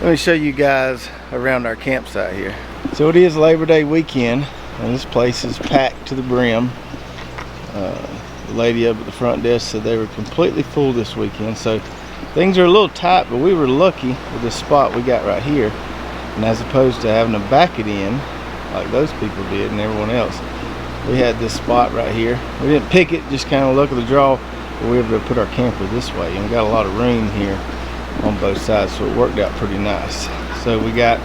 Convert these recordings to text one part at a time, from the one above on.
Let me show you guys around our campsite here. So it is Labor Day weekend, and this place is packed to the brim. The lady up at the front desk said they were completely full this weekend, so things are a little tight, but we were lucky with this spot we got right here. And as opposed to having to back it in like those people did and everyone else, we had this spot right here. We didn't pick it, just kind of look at the draw, but we were able to put our camper this way, and we got a lot of room here on both sides, so it worked out pretty nice. So we got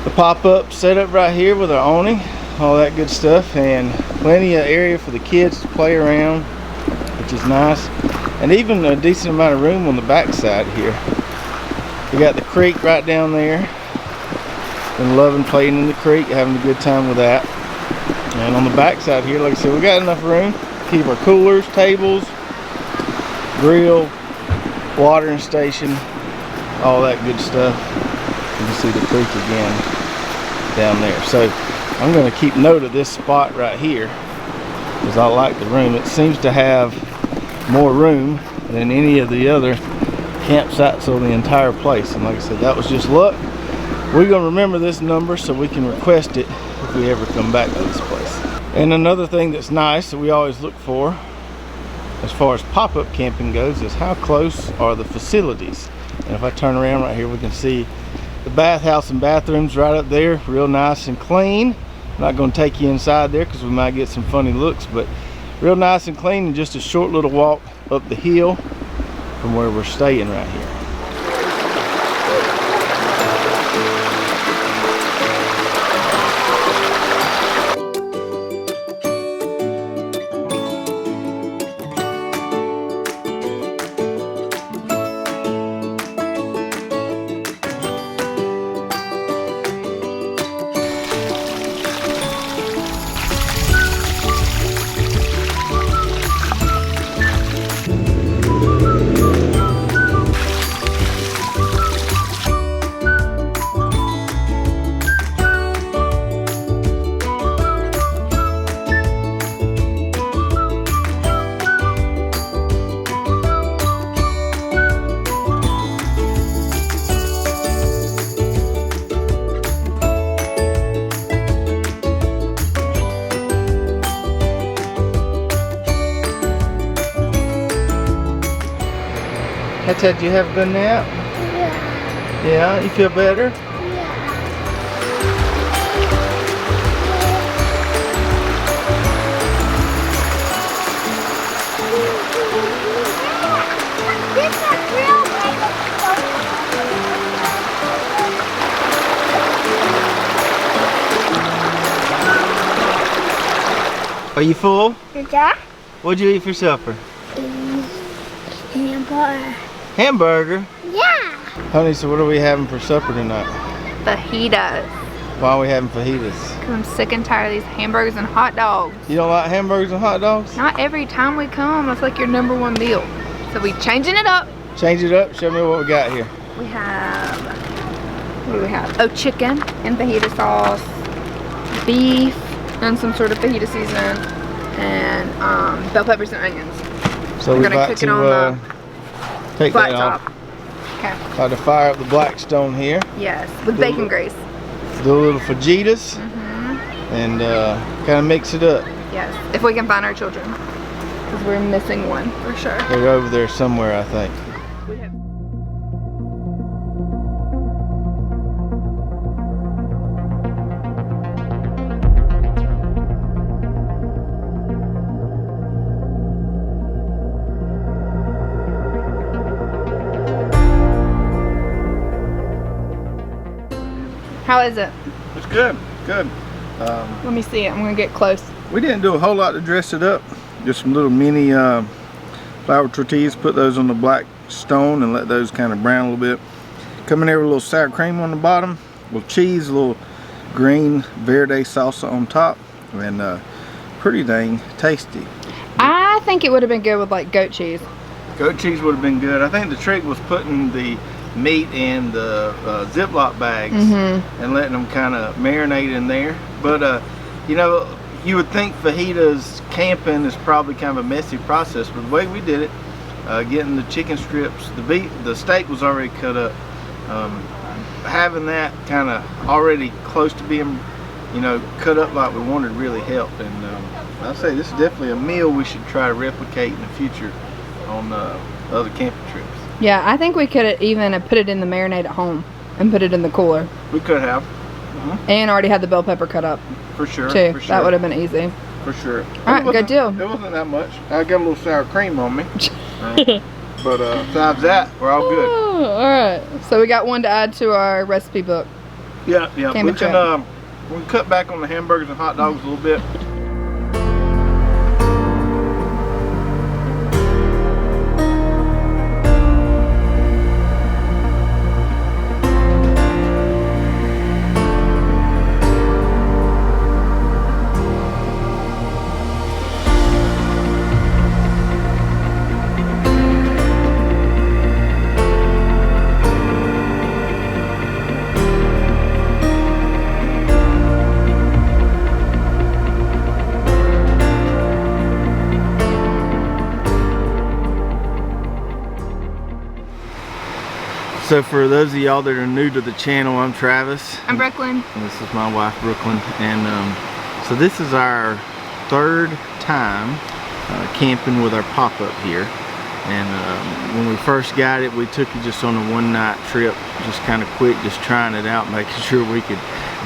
the pop-up set up right here with our awning, all that good stuff, and plenty of area for the kids to play around, which is nice, and even a decent amount of room on the back side here. We got the creek right down there. Been loving playing in the creek, having a good time with that. And on the back side here, like I said, we got enough room to keep our coolers, tables, grill, watering station, all that good stuff. You can see the creek again down there. So I'm going to keep note of this spot right here because I like the room. It seems to have more room than any of the other campsites on the entire place. And like I said, that was just luck. We're going to remember this number so we can request it if we ever come back to this place. And another thing that's nice that we always look for as far as pop-up camping goes is how close are the facilities. And if I turn around right here, we can see the bathhouse and bathrooms right up there, real nice and clean. I'm not going to take you inside there because we might get some funny looks, but real nice and clean, and just a short little walk up the hill from where we're staying right here. Did you have a good nap? Yeah. Yeah, you feel better? Are you full? Yeah. What'd you eat for supper? Hamburger. Hamburger? Yeah. Honey, so what are we having for supper tonight? Fajitas. Why are we having fajitas? Because I'm sick and tired of these hamburgers and hot dogs. You don't like hamburgers and hot dogs? Not every time we come, that's like your #1 meal. So we changing it up. Change it up. Show me what we got here. We have, what do we have? Oh, chicken and fajita sauce, beef and some sort of fajita season, and bell peppers and onions. So we're we're gonna about cook it on the take flat that top. off. Okay. About to fire up the Blackstone here. Yes, with bacon grease. Do a little fajitas and kind of mix it up. Yes, if we can find our children, because we're missing one for sure. They're over there somewhere, I think. We have How is it? It's good, good. Let me see it. I'm gonna get close. We didn't do a whole lot to dress it up. Just some little mini flour tortillas. Put those on the black stone and let those kind of brown a little bit. Come in there with a little sour cream on the bottom, a little cheese, a little green verde salsa on top, and pretty dang tasty. I think it would have been good with like goat cheese. Goat cheese would have been good. I think the trick was putting the meat in the Ziploc bags and letting them kind of marinate in there. But you know, you would think fajitas camping is probably kind of a messy process, but the way we did it, getting the chicken strips, the steak was already cut up, having that kind of already close to being, you know, cut up like we wanted really helped. And I'd say this is definitely a meal we should try to replicate in the future on other camping trips. Yeah, I think we could even have put it in the marinade at home and put it in the cooler. We could have. And already had the bell pepper cut up. For sure. Too. For sure. That would have been easy. For sure. All right, good deal. It wasn't that much. I got a little sour cream on me. But besides that, we're all good. Oh, all right. So we got one to add to our recipe book. Yeah. We can cut back on the hamburgers and hot dogs a little bit. So for those of y'all that are new to the channel, I'm Travis. I'm Brooklyn. And this is my wife, Brooklyn. And so this is our third time camping with our pop-up here. And when we first got it, we took it just on a one-night trip, just kind of quick, just trying it out, making sure we could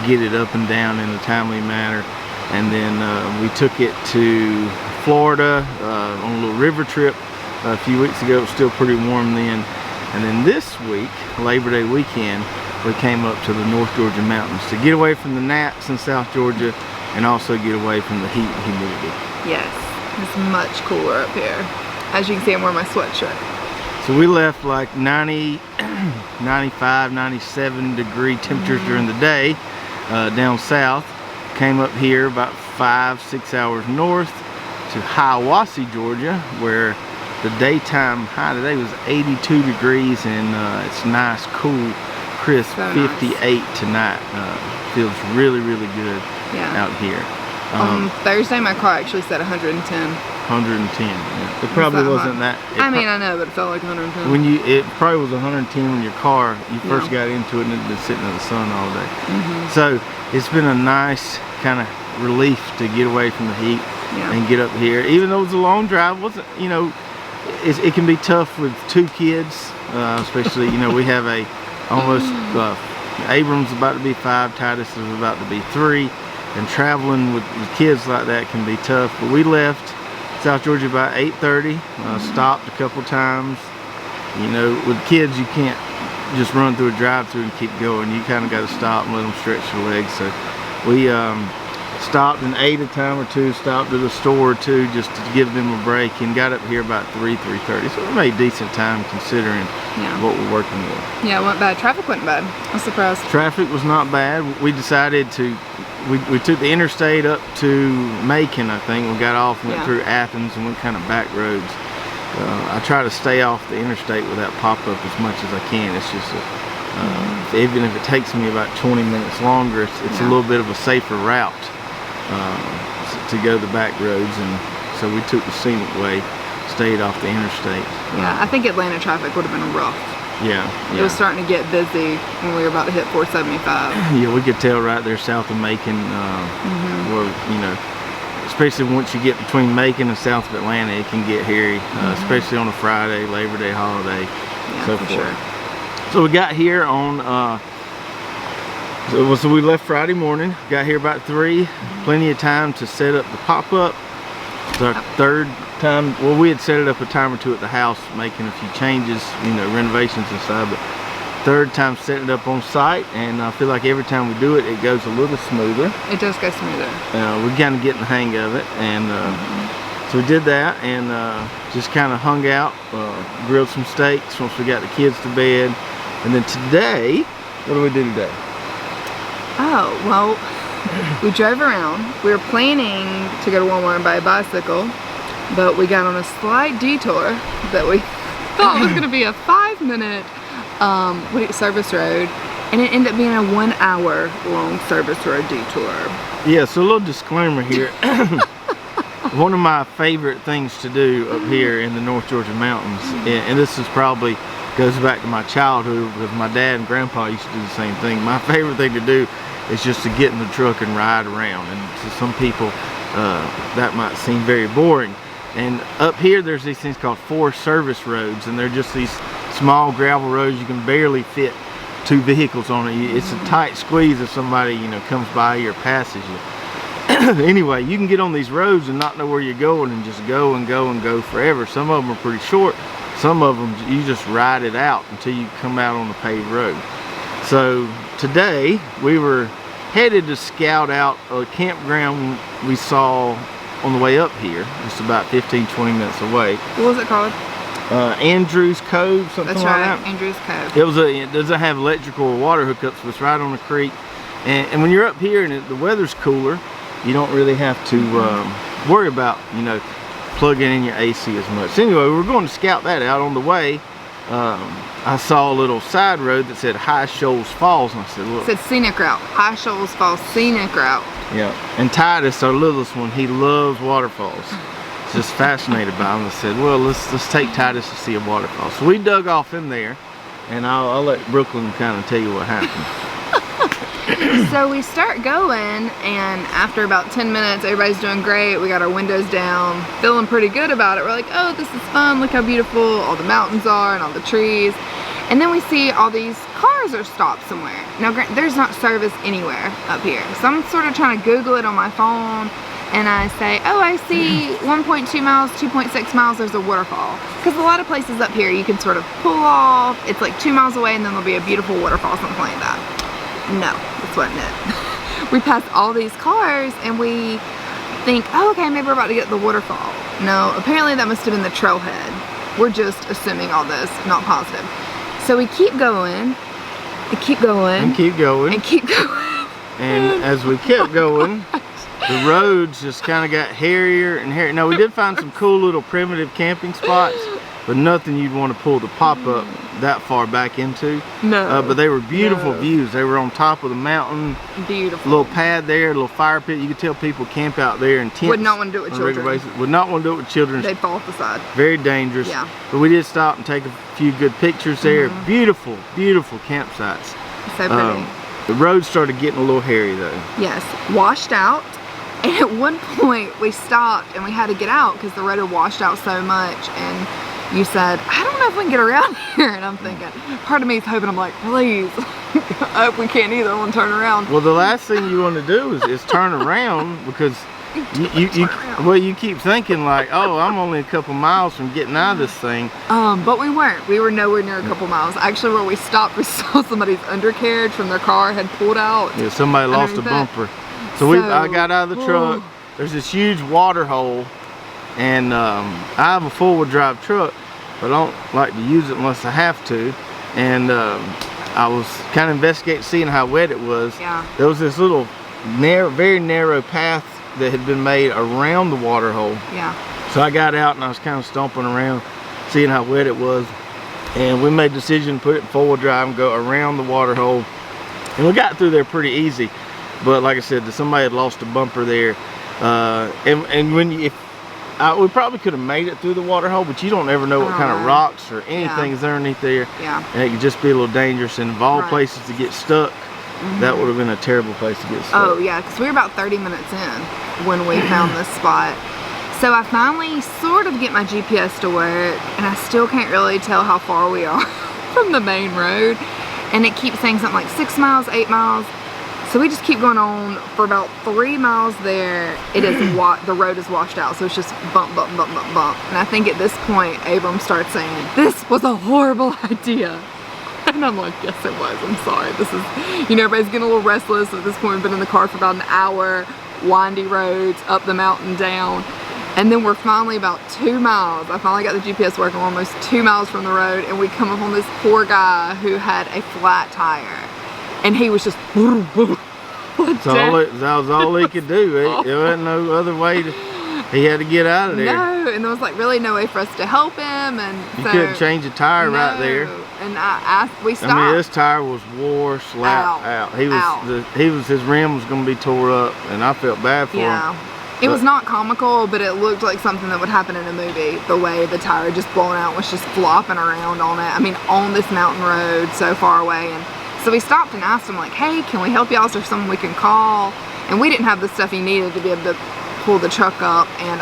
get it up and down in a timely manner. And then we took it to Florida on a little river trip a few weeks ago. It was still pretty warm then. And then this week, Labor Day weekend, we came up to the North Georgia mountains to get away from the gnats in South Georgia and also get away from the heat and humidity. Yes, it's much cooler up here. As you can see, I'm wearing my sweatshirt. So we left like 90, 95, 97 degree temperatures during the day down south. Came up here about 5-6 hours north to Hiawassee, Georgia, where the daytime high today was 82 degrees and it's nice, cool, crisp, so 58 nice. Tonight. Feels really, really good out here. Thursday, my car actually said 110. 110. Yeah. It probably wasn't that. I mean, I know, but it felt like 110. It probably was 110 when your car, you first got into it and it had been sitting in the sun all day. So it's been a nice kind of relief to get away from the heat and get up here. Even though it was a long drive, wasn't, you know, it can be tough with 2 kids, especially, you know, we have a almost, Abram's about to be 5, Titus is about to be 3, and traveling with kids like that can be tough. But we left South Georgia about 8:30, stopped a couple times. You know, with kids you can't just run through a drive-through and keep going. You kind of got to stop and let them stretch their legs. So we stopped and ate a time or two, stopped at a store or two just to give them a break, and got up here about 3:30. So we made decent time considering what we're working with. Yeah, it went bad. Traffic wasn't bad. I was surprised. Traffic was not bad. We decided to, we took the interstate up to Macon, I think. We got off and went through Athens and went kind of back roads. I try to stay off the interstate with that pop-up as much as I can. It's just even if it takes me about 20 minutes longer, it's a little bit of a safer route to go the back roads, and so we took the scenic way, stayed off the interstate. Yeah, I think Atlanta traffic would have been rough. Yeah. It was starting to get busy when we were about to hit 475. Yeah, we could tell right there south of Macon, where, you know, especially once you get between Macon and south of Atlanta, it can get hairy, especially on a Friday, Labor Day holiday, so forth. Sure. So we got here on, so we left Friday morning, got here about 3, plenty of time to set up the pop-up. It's our third time. Well, we had set it up a time or two at the house, making a few changes, you know, renovations inside, but third time setting it up on site, and I feel like every time we do it, it goes a little smoother. It does go smoother. We're kind of getting the hang of it, and so we did that, and just kind of hung out, grilled some steaks once we got the kids to bed, and then today, what do we do today? Oh, well, we drove around. We were planning to go to Walmart and buy a bicycle, but we got on a slight detour that we thought was going to be a 5-minute service road, and it ended up being a 1-hour long service road detour. Yeah, so a little disclaimer here. One of my favorite things to do up here in the North Georgia mountains, and this is probably goes back to my childhood because my dad and grandpa used to do the same thing. My favorite thing to do is just to get in the truck and ride around, and to some people that might seem very boring. And up here there's these things called Forest Service roads, and they're just these small gravel roads. You can barely fit 2 vehicles on it. It's a tight squeeze if somebody, you know, comes by you or passes you. Anyway, you can get on these roads and not know where you're going and just go and go and go forever. Some of them are pretty short. Some of them you just ride it out until you come out on the paved road. So today we were headed to scout out a campground we saw on the way up here, just about 15-20 minutes away. What was it called? Andrews Cove, something like that. Andrews Cove. It doesn't have electrical or water hookups, but it's right on the creek. And when you're up here and the weather's cooler, you don't really have to worry about, you know, plugging in your AC as much. So anyway, we were going to scout that out. On the way, I saw a little side road that said High Shoals Falls, and I said, look. It said scenic route. High Shoals Falls scenic route. Yeah, and Titus, our littlest one, he loves waterfalls. He's just fascinated by them. I said, well, let's take Titus to see a waterfall. So we dug off in there, and I'll let Brooklyn kind of tell you what happened. So we start going, and after about 10 minutes, everybody's doing great. We got our windows down, feeling pretty good about it. We're like, oh, this is fun. Look how beautiful all the mountains are and all the trees. And then we see all these cars are stopped somewhere. Now, there's not service anywhere up here. So I'm sort of trying to Google it on my phone, and I say, oh, I see 1.2 miles, 2.6 miles, there's a waterfall. Because a lot of places up here, you can sort of pull off. It's like 2 miles away, and then there'll be a beautiful waterfall, something like that. No, that's wasn't it. We passed all these cars, and we think, oh, okay, maybe we're about to get the waterfall. No, apparently that must have been the trailhead. We're just assuming all this, not positive. So we keep going, and keep going, and keep going, and keep going. And as we kept going, the roads just kind of got hairier and hairier. Now, we did find some cool little primitive camping spots, but nothing you'd want to pull the pop-up that far back into. No. But they were beautiful views. They were on top of the mountain. Beautiful. Little pad there, a little fire pit. You could tell people camp out there in tents. Would not want to do it with children. Would not want to do it with children. They'd fall off the side. Very dangerous. Yeah. But we did stop and take a few good pictures there. Beautiful, beautiful campsites. So pretty. The road started getting a little hairy though. Yes, washed out. And at one point we stopped and we had to get out because the road had washed out so much, and you said, I don't know if we can get around here. And I'm thinking, part of me is hoping, I'm like, please, I hope we can't either. I want to turn around. Well, the last thing you want to do is turn around, because you keep thinking like, oh, I'm only a couple miles from getting out of this thing. But we weren't. We were nowhere near a couple miles. Actually, where we stopped, we saw somebody's undercarriage from their car had pulled out. Yeah, somebody lost a bumper. So I got out of the truck. There's this huge water hole, and I have a four-wheel drive truck, but I don't like to use it unless I have to. And I was kind of investigating, seeing how wet it was. Yeah. There was this little very narrow path that had been made around the water hole. Yeah. So I got out and I was kind of stomping around, seeing how wet it was. And we made the decision to put it in four-wheel drive and go around the water hole. And we got through there pretty easy. But like I said, somebody had lost a bumper there. And when we probably could have made it through the water hole, but you don't ever know what kind of rocks or anything is underneath there. Yeah. And it could just be a little dangerous. And of all places to get stuck, that would have been a terrible place to get stuck. Oh yeah, because we were about 30 minutes in when we found this spot. So I finally sort of get my GPS to work, and I still can't really tell how far we are from the main road. And it keeps saying something like 6 miles, 8 miles. So we just keep going on for about 3 miles there. It is the road is washed out, so it's just bump, bump, bump, bump, bump. And I think at this point, Abram starts saying, "This was a horrible idea." And I'm like, "Yes, it was. I'm sorry. This is, you know, everybody's getting a little restless. At this point, we've been in the car for about an hour, windy roads, up the mountain, down." And then we're finally about 2 miles. I finally got the GPS working. We're almost 2 miles from the road, and we come up on this poor guy who had a flat tire. And he was just that was all he could do. There wasn't no other way he had to get out of there. No, and there was like really no way for us to help him, and you couldn't change a tire right there. And we stopped. I mean, this tire was wore slap out. His rim was gonna be tore up, and I felt bad for him. It was not comical, but it looked like something that would happen in a movie. The way the tire just blown out was just flopping around on it. I mean, on this mountain road so far away. And so we stopped and asked him like, hey, can we help y'all? Is there someone we can call? And we didn't have the stuff he needed to be able to pull the truck up. And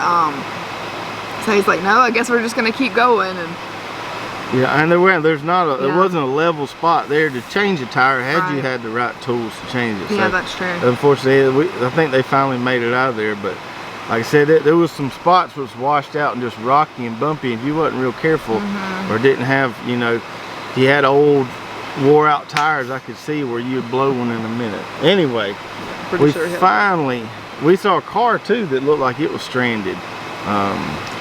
so he's like, no, I guess we're just gonna keep going. And yeah, and there wasn't a level spot there to change the tire had you had the right tools to change it. Yeah, so, that's true. Unfortunately, I think they finally made it out of there, but like I said, there was some spots that was washed out and just rocky and bumpy. If you wasn't real careful or didn't have, you know, if you had old wore out tires, I could see where you'd blow one in a minute. Anyway, we saw a car too that looked like it was stranded.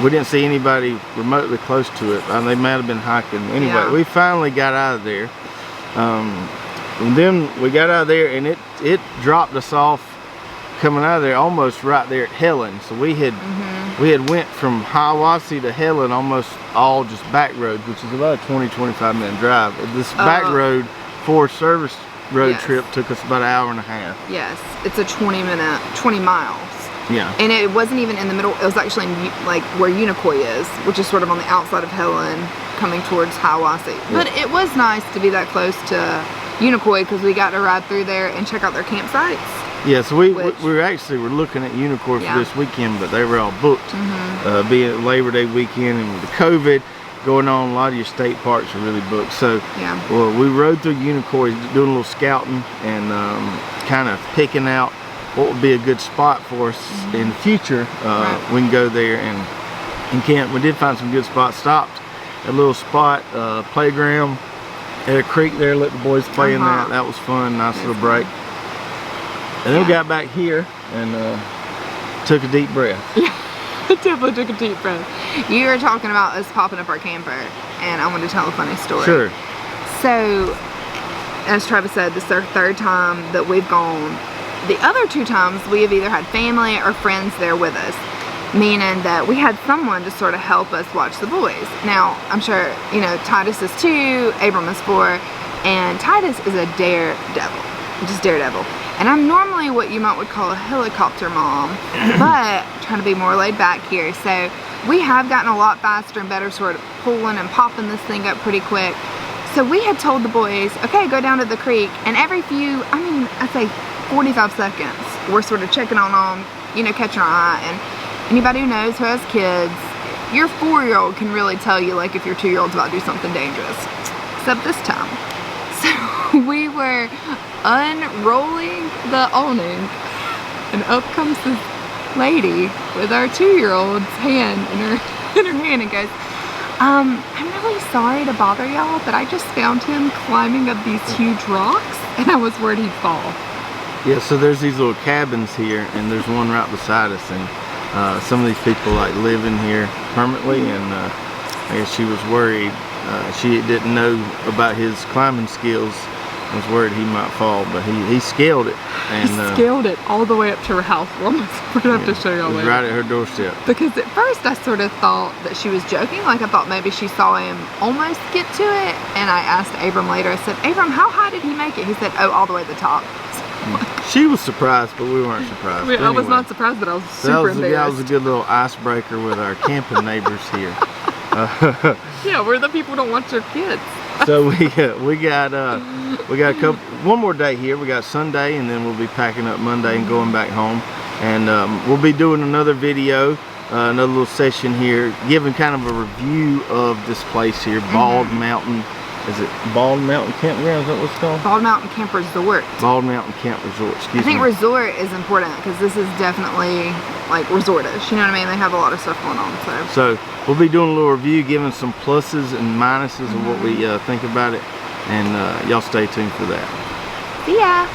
We didn't see anybody remotely close to it. They might have been hiking. Anyway, we finally got out of there. And then we got out of there and it dropped us off coming out of there almost right there at Helen. So we had went from Hiawassee to Helen almost all just back roads, which is about a 20-25 minute drive. This back road for service road trip took us about an hour and a half. Yes, it's a 20 miles. Yeah. And it wasn't even in the middle. It was actually in, like where Unicoi is, which is sort of on the outside of Helen, coming towards Hiawassee. Yeah. But it was nice to be that close to Unicoi because we got to ride through there and check out their campsites. Yeah, so we were looking at Unicoi for this weekend, but they were all booked. Being Labor Day weekend and with the COVID going on, a lot of your state parks are really booked. So well, we rode through Unicoi doing a little scouting and kind of picking out what would be a good spot for us in the future. We can go there and camp. We did find some good spots. Stopped at a little spot, playground at a creek there, let the boys play in that. That was fun, nice little break. And then we got back here and took a deep breath. Yeah, definitely took a deep breath. You were talking about us popping up our camper, and I want to tell a funny story. Sure. So, as Travis said, this is our third time that we've gone. The other two times we have either had family or friends there with us, meaning that we had someone to sort of help us watch the boys. Now, I'm sure, you know, Titus is 2, Abram is 4, and Titus is a daredevil, just daredevil. And I'm normally what you would call a helicopter mom, but I'm trying to be more laid back here. So we have gotten a lot faster and better sort of pulling and popping this thing up pretty quick. So we had told the boys, okay, go down to the creek, and every few, I mean, I'd say 45 seconds, we're sort of checking on them, you know, catching our eye. And anybody who knows who has kids, your 4-year-old can really tell you like if your 2-year-old's about to do something dangerous. Except this time. So we were unrolling the awning, and up comes this lady with our 2-year-old's hand in her hand and goes, I'm really sorry to bother y'all, but I just found him climbing up these huge rocks and I was worried he'd fall. Yeah, so there's these little cabins here, and there's one right beside us, and some of these people like live in here permanently, and I guess she was worried. She didn't know about his climbing skills. I was worried he might fall, but he scaled it. And he scaled it all the way up to her house. We're gonna have to show y'all later. Right at her doorstep. Because at first I sort of thought that she was joking. Like I thought maybe she saw him almost get to it. And I asked Abram later, I said, Abram, how high did he make it? He said, oh, all the way to the top. She was surprised, but we weren't surprised. I was not surprised, but I was super embarrassed. That was a good little icebreaker with our camping neighbors here. Yeah, we're the people who don't want your kids. So we got one more day here. We got Sunday, and then we'll be packing up Monday and going back home. And we'll be doing another video, another little session here, giving kind of a review of this place here, Bald Mountain. Is it Bald Mountain Campground? Is that what it's called? Bald Mountain Camp Resort. Bald Mountain Camp Resort. Excuse me. I think resort is important because this is definitely like resortish. You know what I mean? They have a lot of stuff going on. So we'll be doing a little review, giving some pluses and minuses of what we think about it, and y'all stay tuned for that. See ya.